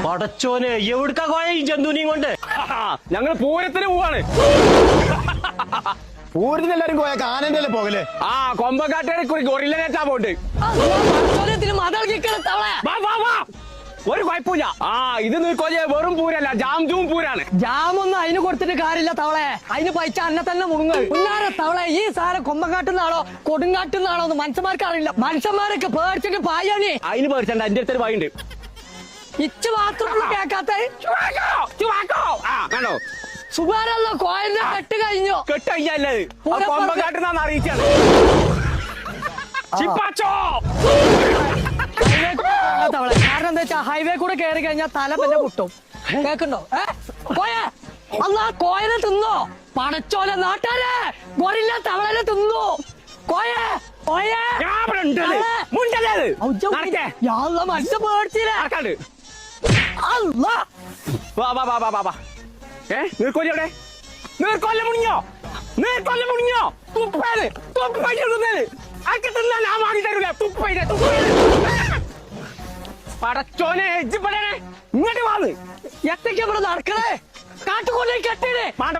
പടച്ചോനെ എവിടുക്കാ കോയ ഈ ജന്തുവിനെയും കൊണ്ട്? ഞങ്ങൾ പൂരത്തിന് പോവാണ്. പൂരത്തിന് എല്ലാരും പോയ കാനന്റെ അല്ലേ പോകല്? കൊമ്പക്കാട്ടുകാരെ ഗൊറില്ലനേറ്റാ പോണ്ട്. ഒരു കുഴപ്പമില്ല. ഇത് നീക്കോലെ വെറും പൂരല്ല, ജാം ജൂം പൂരാണ്. ജാമൊന്നും അതിന് കൊടുത്തിട്ട് കാര്യമില്ല തവളെ. അതിന് പൈസ അന്നെ തന്നെ മുങ്ങുക. ഉന്നാര തവളെ ഈ സാധനം കൊമ്പങ്കാട്ടുന്നാണോ കൊടുങ്കാട്ടുന്നാണോ എന്ന് മനുഷ്യന്മാർക്ക് അറിയില്ല. മനുഷ്യന്മാരൊക്കെ പേടിച്ചിട്ട് പായാണേ. അതിന് പേടിച്ചണ്ട, എന്റെ അടുത്തൊരു വായുണ്ട്. ഇച്ച് മാത്രമല്ല കേക്കാത്ത വേണോ? സുഖാരല്ലോ കോയന്റെ കെട്ട് കഴിഞ്ഞു. കെട്ട് കഴിഞ്ഞല്ലേ? കൊമ്പക്കാട്ടുന്നാന്ന് അറിയിച്ചാണ്. തവളെ കാരണം എന്താ വെച്ചാ ഹൈവേ കൂടെ കയറി കഴിഞ്ഞാൽ തല പിന്നെ പൊട്ടും. കേക്കുണ്ടോ? കോയ അല്ലാ കോയനെ തിന്നോ? പടച്ചോലെ നാട്ടാരെ ഗൊറില്ല തവളനെ തിന്നു. കോയ മനുഷ്യ പേടിച്ചില്ലേ? നീർക്കോലി എവിടെ? നീർക്കൊല്ല മുണിഞ്ഞോ? നീർക്കൊല്ല മുണിഞ്ഞോ? തുപ്പേത് പടച്ചോനെ ഇങ്ങോട്ട് വാന്ന് എത്തേക്ക് ഇവിടെ നടക്കണേ? കാട്ടുകൊല്ലേ കെട്ടിടേ.